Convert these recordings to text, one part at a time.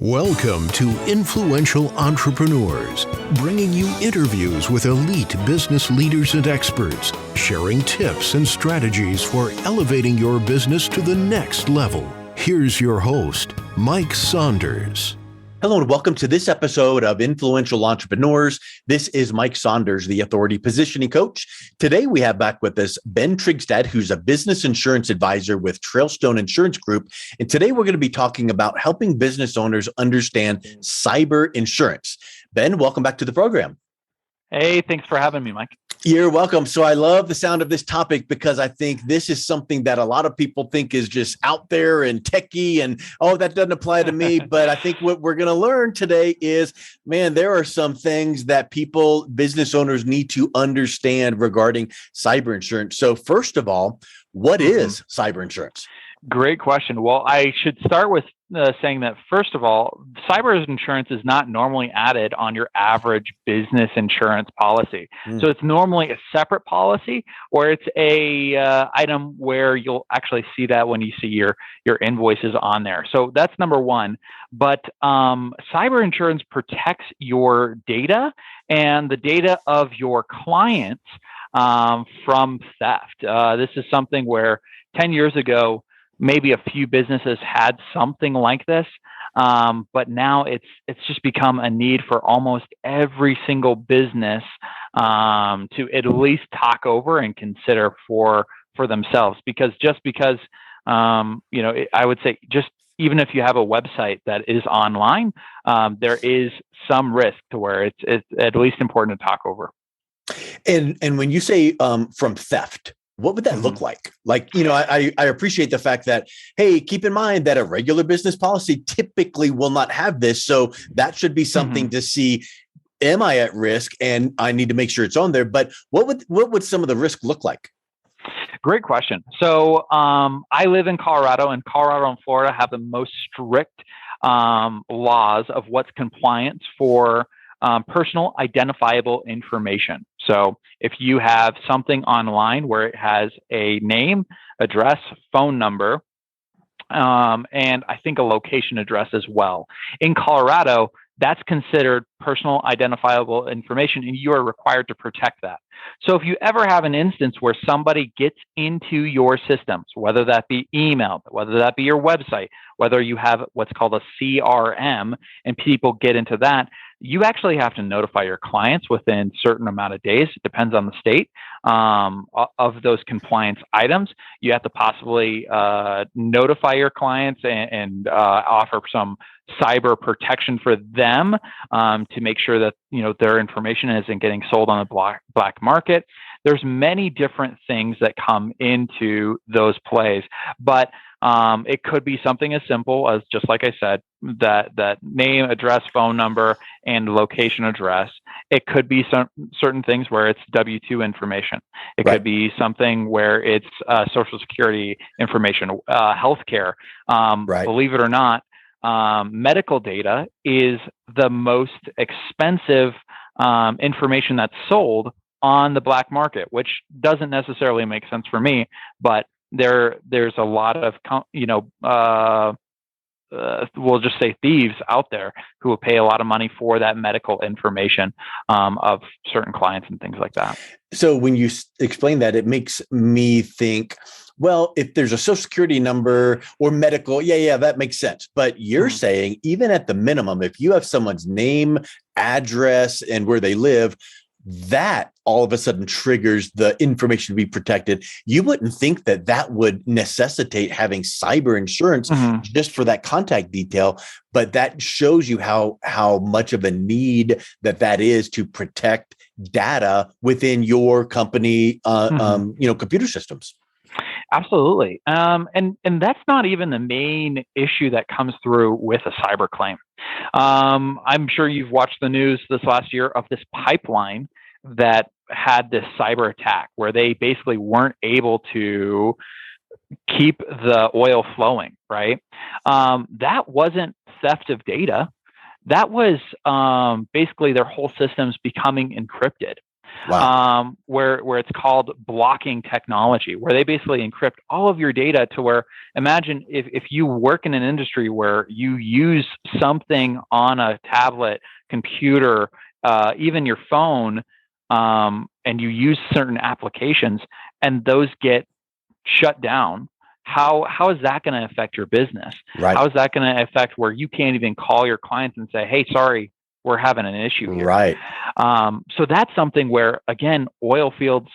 Welcome to Influential Entrepreneurs, bringing you interviews with elite business leaders and experts, sharing tips and strategies for elevating your business to the next level. Here's your host, Mike Saunders. Hello and welcome to this episode of Influential Entrepreneurs. This is Mike Saunders, the Authority Positioning Coach. Today we have back with us Ben Trygstad, who's a business insurance advisor with Trailstone Insurance Group. And today we're going to be talking about helping business owners understand cyber insurance. Ben, welcome back to the program. Hey, thanks for having me, Mike. You're welcome. So I love the sound of this topic because I think this is something that a lot of people think is just out there and techie and, oh, that doesn't apply to me. But I think what we're going to learn today is, man, there are some things that business owners need to understand regarding cyber insurance. So first of all, what is cyber insurance? Great question. Well, I should start with saying that, first of all, cyber insurance is not normally added on your average business insurance policy. So it's normally a separate policy, or it's a item where you'll actually see that when you see your invoices on there. So that's number one. But cyber insurance protects your data and the data of your clients from theft. This is something where 10 years ago, maybe a few businesses had something like this, but now it's just become a need for almost every single business to at least talk over and consider for themselves. Because I would say just even if you have a website that is online, there is some risk to where it's at least important to talk over. And when you say from theft, what would that look like? I appreciate the fact that, hey, keep in mind that a regular business policy typically will not have this. So that should be something to see, am I at risk? And I need to make sure it's on there. But what would some of the risk look like? Great question. So I live in Colorado, and Colorado and Florida have the most strict laws of what's compliance for personal identifiable information. So if you have something online where it has a name, address, phone number, and I think a location address as well. In Colorado, that's considered personal identifiable information, and you are required to protect that. So if you ever have an instance where somebody gets into your systems, whether that be email, whether that be your website, whether you have what's called a CRM and people get into that, you actually have to notify your clients within a certain amount of days. It depends on the state of those compliance items. You have to possibly notify your clients and offer some cyber protection for them to make sure that their information isn't getting sold on the black market. There's many different things that come into those plays, but it could be something as simple as, just like I said, that name, address, phone number, and location address. It could be some certain things where it's W-2 information. It could be something where it's Social Security information, healthcare. Believe it or not, medical data is the most expensive information that's sold on the black market, which doesn't necessarily make sense for me, but there's a lot of we'll just say thieves out there who will pay a lot of money for that medical information of certain clients and things like that. So when you explain that, it makes me think, well, if there's a Social Security number or medical, that makes sense. But you're saying even at the minimum, if you have someone's name, address, and where they live, that all of a sudden triggers the information to be protected. You wouldn't think that would necessitate having cyber insurance just for that contact detail, but that shows you how much of a need that is to protect data within your company, computer systems. Absolutely. And that's not even the main issue that comes through with a cyber claim. I'm sure you've watched the news this last year of this pipeline that had this cyber attack where they basically weren't able to keep the oil flowing, right? That wasn't theft of data. That was basically their whole systems becoming encrypted. where it's called blocking technology, where they basically encrypt all of your data to where, imagine if you work in an industry where you use something on a tablet, computer, even your phone, and you use certain applications and those get shut down. How is that going to affect your business? Right. How is that going to affect where you can't even call your clients and say, hey, sorry, we're having an issue here. Right. So that's something where, again, oil fields,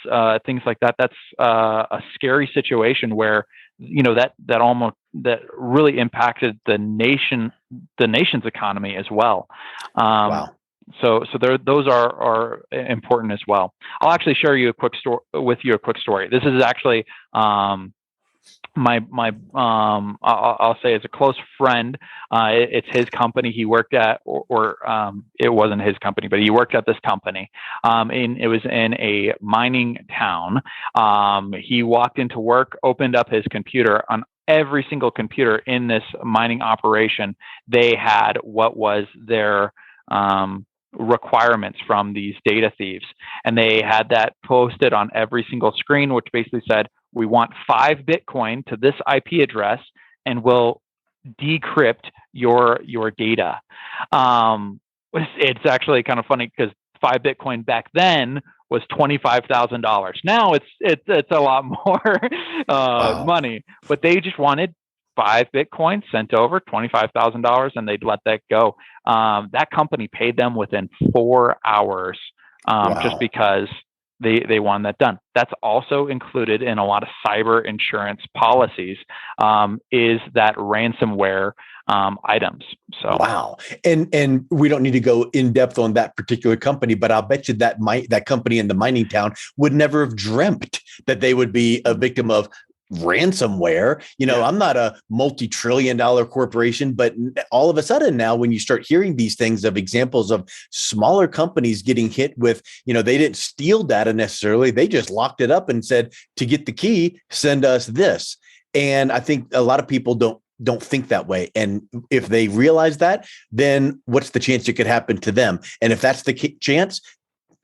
things like that, that's a scary situation where, that really impacted the nation's economy as well. Wow. So those are important as well. I'll actually share you a quick story. This is actually I'll say it's a close friend. It's his company he worked at, or it wasn't his company, but he worked at this company. And it was in a mining town. He walked into work, opened up his computer. On every single computer in this mining operation, they had what was their requirements from these data thieves. And they had that posted on every single screen, which basically said, we want 5 Bitcoin to this IP address and we'll decrypt your data. It's actually kind of funny because 5 Bitcoin back then was $25,000. Now it's a lot more Wow. money, but they just wanted 5 Bitcoin sent over, $25,000, and they'd let that go. That company paid them within 4 hours, Wow. just because they wanted that done. That's also included in a lot of cyber insurance policies, is that ransomware items. So wow. And we don't need to go in depth on that particular company, but I'll bet you that that company in the mining town would never have dreamt that they would be a victim of ransomware. I'm not a multi-trillion-dollar corporation, but all of a sudden now, when you start hearing these things of examples of smaller companies getting hit with, they didn't steal data necessarily, they just locked it up and said, to get the key, send us this. And I think a lot of people don't think that way. And if they realize that, then what's the chance it could happen to them? And if that's the chance,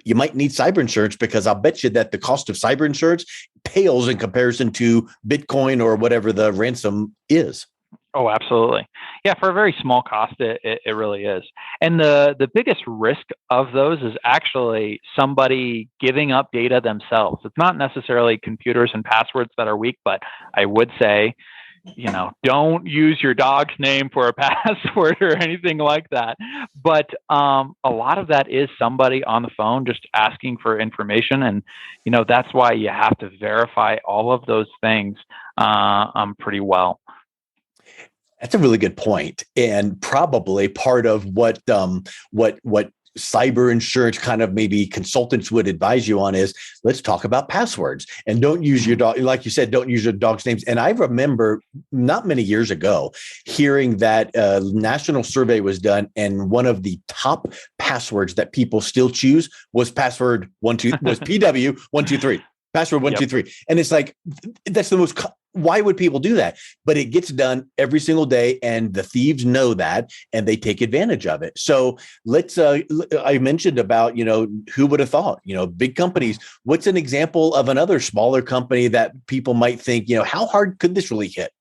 you might need cyber insurance, because I'll bet you that the cost of cyber insurance pales in comparison to Bitcoin or whatever the ransom is. Oh, absolutely. Yeah, for a very small cost, it really is. And the biggest risk of those is actually somebody giving up data themselves. It's not necessarily computers and passwords that are weak, but I would say, don't use your dog's name for a password or anything like that. But a lot of that is somebody on the phone just asking for information. And, that's why you have to verify all of those things pretty well. That's a really good point, and probably part of what cyber insurance kind of maybe consultants would advise you on is, let's talk about passwords and don't use your dog. Like you said, don't use your dog's names. And I remember not many years ago hearing that a national survey was done, and one of the top passwords that people still choose was password was PW 123. Password 123. And it's like, that's the most, why would people do that? But it gets done every single day, and the thieves know that, and they take advantage of it. So let's, I mentioned about, who would have thought, big companies. What's an example of another smaller company that people might think, how hard could this really hit?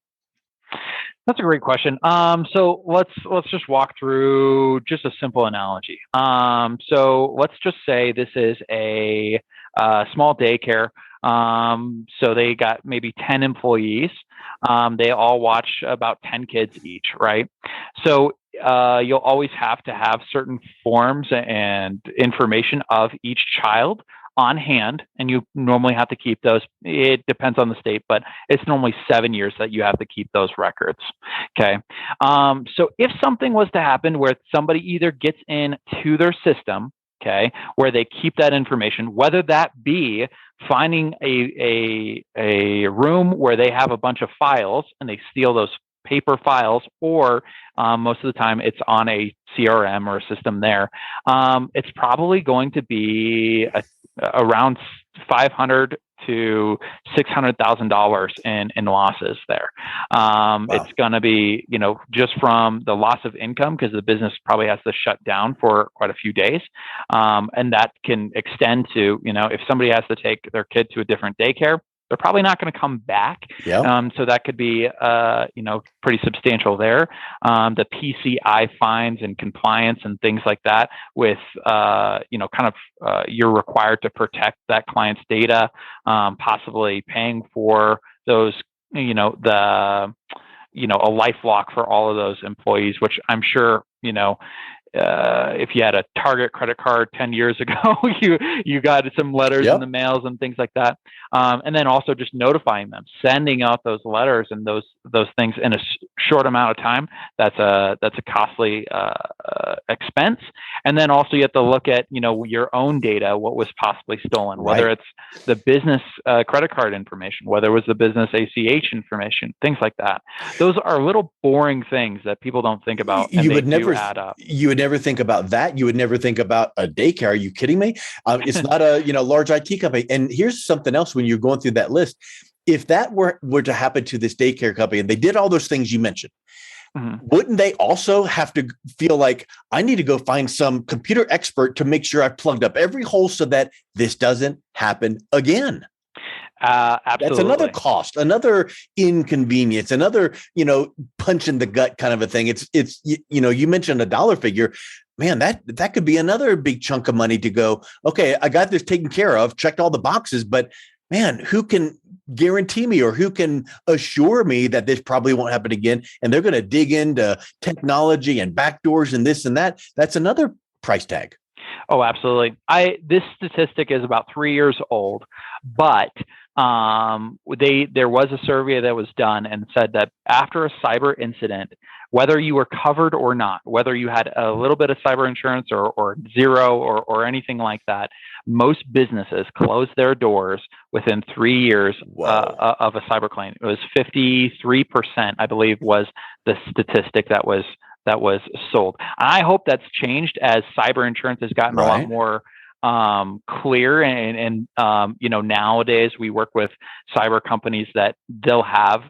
That's a great question. So let's just walk through just a simple analogy. So let's just say this is a small daycare. So they got maybe 10 employees. They all watch about 10 kids each, right? So you'll always have to have certain forms and information of each child on hand, and you normally have to keep those. It depends on the state, but it's normally 7 years that you have to keep those records. Okay. So if something was to happen where somebody either gets into their system, okay, where they keep that information, whether that be finding a room where they have a bunch of files and they steal those paper files, or most of the time it's on a CRM or a system there, it's probably going to be around $500 to $600,000 in losses there. Wow. It's going to be, just from the loss of income, because the business probably has to shut down for quite a few days. And that can extend to, if somebody has to take their kid to a different daycare, they're probably not going to come back. Yep. So that could be, pretty substantial there. The PCI fines and compliance and things like that with, you're required to protect that client's data, possibly paying for those, a life lock for all of those employees, which I'm sure, if you had a Target credit card 10 years ago, you got some letters in the mails and things like that. And then also just notifying them, sending out those letters and those things in a short amount of time. That's a costly expense. And then also you have to look at, your own data, what was possibly stolen, whether it's the business credit card information, whether it was the business ACH information, things like that. Those are little boring things that people don't think about, and they do add up. You would never think about that. You would never think about a daycare. Are you kidding me? It's not a large IT company. And here's something else when you're going through that list. If that were to happen to this daycare company and they did all those things you mentioned, wouldn't they also have to feel like, I need to go find some computer expert to make sure I've plugged up every hole so that this doesn't happen again? Absolutely. That's another cost, another inconvenience, another, punch in the gut kind of a thing. It's, you mentioned a dollar figure, man, that could be another big chunk of money to go, okay, I got this taken care of, checked all the boxes, but man, who can guarantee me or who can assure me that this probably won't happen again? And they're going to dig into technology and backdoors and this and that. That's another price tag. Oh, absolutely. This statistic is about 3 years old, but there was a survey that was done and said that after a cyber incident, whether you were covered or not, whether you had a little bit of cyber insurance or zero or anything like that, most businesses closed their doors within 3 years of a cyber claim. It was 53%, I believe, was the statistic that was sold. I hope that's changed as cyber insurance has gotten a lot more clear, and nowadays we work with cyber companies that they'll have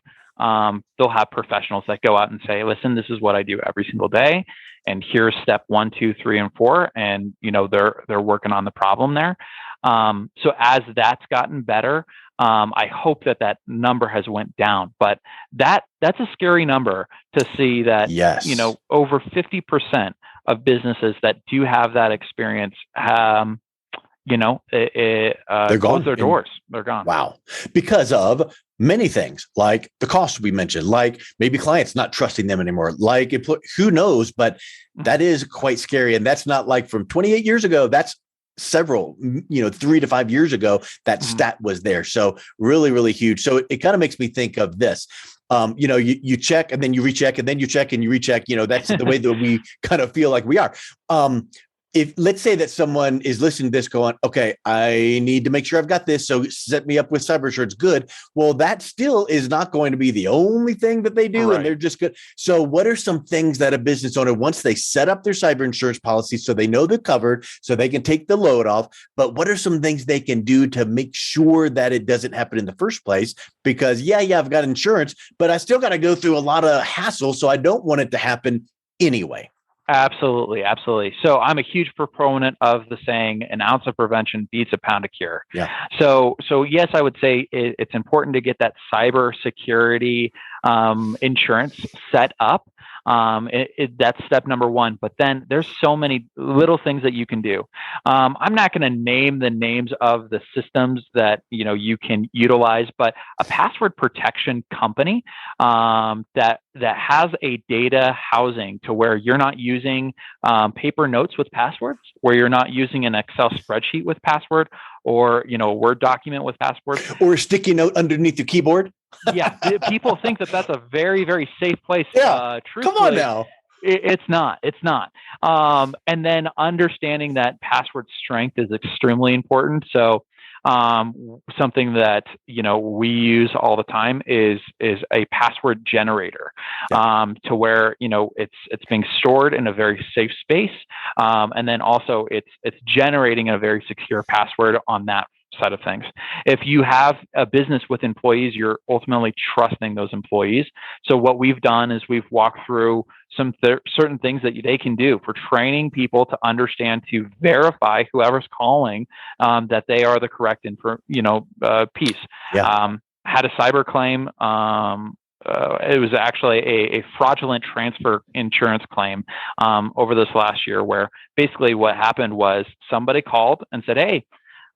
professionals that go out and say, listen, this is what I do every single day, and here's step 1, 2, 3, and 4, and they're working on the problem there. So as that's gotten better, I hope that number has went down, but that's a scary number to see that, over 50% of businesses that do have that experience, they're close their doors. They're gone. Wow. Because of many things, like the cost we mentioned, like maybe clients not trusting them anymore, like who knows, but that is quite scary. And that's not like from 28 years ago. That's several, 3 to 5 years ago, that stat was there. So really, really huge. So it kind of makes me think of this. You check and then you recheck and then you check and you recheck, that's the way that we kind of feel like we are. If let's say that someone is listening to this going, okay, I need to make sure I've got this, so set me up with cyber insurance. Good. Well, that still is not going to be the only thing that they do. Right. And they're just good. So what are some things that a business owner, once they set up their cyber insurance policy, so they know they're covered, so they can take the load off, but what are some things they can do to make sure that it doesn't happen in the first place? Because I've got insurance, but I still got to go through a lot of hassle. So I don't want it to happen anyway. Absolutely. Absolutely. So I'm a huge proponent of the saying, an ounce of prevention beats a pound of cure. Yeah. So yes, I would say it's important to get that cyber security insurance set up. That's step number one. But then there's so many little things that you can do. I'm not going to name the names of the systems that you can utilize, but a password protection company that has a data housing to where you're not using paper notes with passwords, where you're not using an Excel spreadsheet with password, or a Word document with password, or a sticky note underneath your keyboard. Yeah, people think that that's a very, very safe place. Yeah, come on now. It's not. It's not. And then understanding that password strength is extremely important. So something that we use all the time is a password generator, to where it's being stored in a very safe space, and then also it's generating a very secure password on that side of things. If you have a business with employees, you're ultimately trusting those employees. So what we've done is we've walked through some certain things that they can do for training people to understand, to verify whoever's calling, that they are the correct piece. Yeah. Had a cyber claim. It was actually a fraudulent transfer insurance claim over this last year, where basically what happened was somebody called and said, "Hey,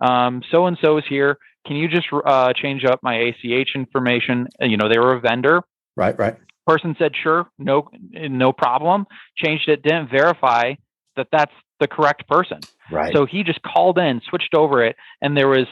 so-and-so is here. Can you just change up my ACH information?" They were a vendor. Right. Person said, "Sure, no problem." Changed it, didn't verify that that's the correct person. Right. So he just called in, switched over it, and there was,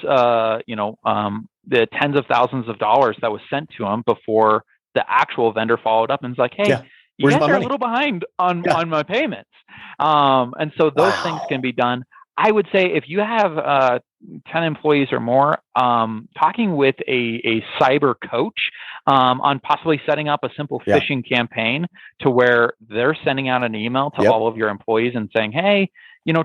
the tens of thousands of dollars that was sent to him before the actual vendor followed up and was like, "Hey, you guys are a little behind on my payments." And so those things can be done. I would say if you have 10 employees or more, talking with a cyber coach on possibly setting up a simple phishing campaign to where they're sending out an email to all of your employees and saying, "Hey,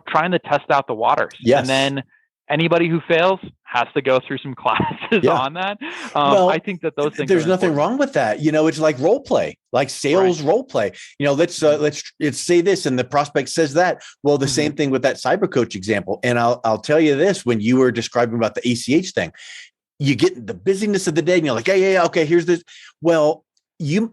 trying to test out the waters." And then anybody who fails has to go through some classes on that. I think that those things. There's nothing wrong with that. It's like role play, like sales role play. Let's say this, and the prospect says that. Well, the same thing with that cyber coach example. And I'll tell you this: when you were describing about the ACH thing, you get the busyness of the day, and you're like, yeah, okay, here's this. Well,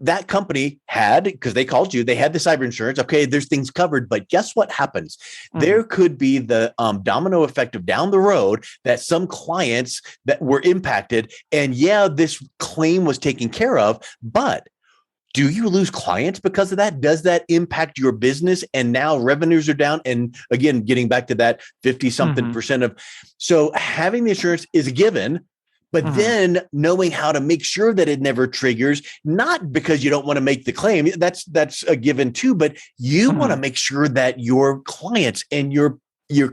that company had, because they called you, they had the cyber insurance. Okay, there's things covered, but guess what happens? There could be the domino effect of down the road that some clients that were impacted, and this claim was taken care of, but do you lose clients because of that? Does that impact your business? And now revenues are down. And again, getting back to that 50 something percent of, so having the insurance is a given. But then knowing how to make sure that it never triggers, not because you don't want to make the claim, that's a given too, but you want to make sure that your clients and your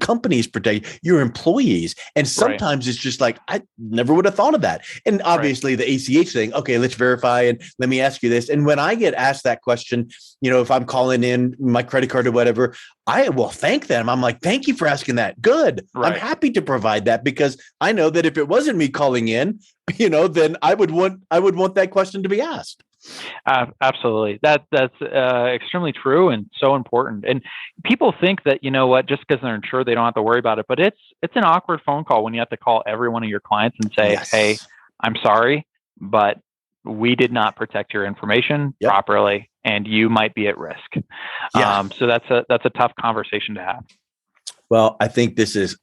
companies protect your employees. And sometimes it's just like, I never would have thought of that. And obviously the ACH thing, okay, let's verify. And let me ask you this. And when I get asked that question, if I'm calling in my credit card or whatever, I will thank them. I'm like, "Thank you for asking that. Good. I'm happy to provide that, because I know that if it wasn't me calling in, then I would want that question to be asked." Absolutely. That's extremely true and so important. And people think that, just because they're insured, they don't have to worry about it. But it's an awkward phone call when you have to call every one of your clients and say, "Hey, I'm sorry, but we did not protect your information properly, and you might be at risk." So that's a tough conversation to have. Well, I think this is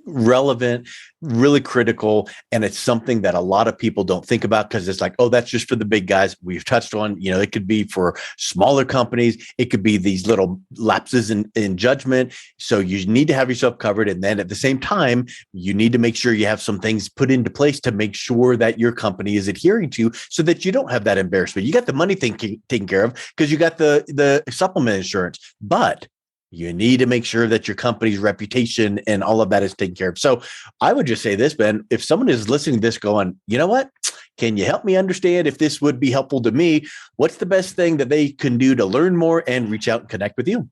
relevant, really critical, and it's something that a lot of people don't think about, because it's like, oh, that's just for the big guys. We've touched on, it could be for smaller companies. It could be these little lapses in judgment. So you need to have yourself covered. And then at the same time, you need to make sure you have some things put into place to make sure that your company is adhering to, so that you don't have that embarrassment. You got the money thing taken care of because you got the supplement insurance, but you need to make sure that your company's reputation and all of that is taken care of. So I would just say this, Ben, if someone is listening to this going, "You know what? Can you help me understand if this would be helpful to me?" What's the best thing that they can do to learn more and reach out and connect with you?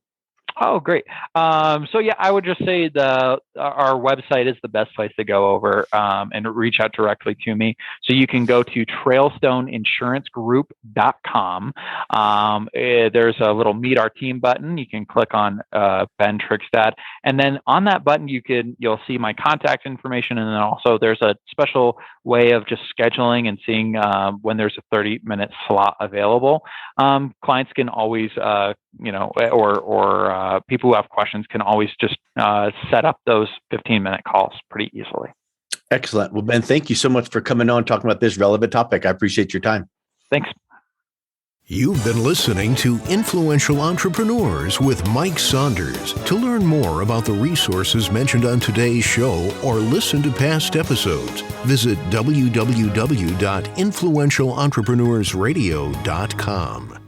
Oh, great. I would just say our website is the best place to go over and reach out directly to me. So you can go to trailstoneinsurancegroup.com. There's a little Meet Our Team button. You can click on Ben Trygstad, and then on that button you'll see my contact information, and then also there's a special way of just scheduling and seeing when there's a 30-minute slot available. Clients can always or people who have questions can always just set up those 15-minute calls pretty easily. Excellent. Well, Ben, thank you so much for coming on, talking about this relevant topic. I appreciate your time. Thanks. You've been listening to Influential Entrepreneurs with Mike Saunders. To learn more about the resources mentioned on today's show or listen to past episodes, visit www.influentialentrepreneurssradio.com.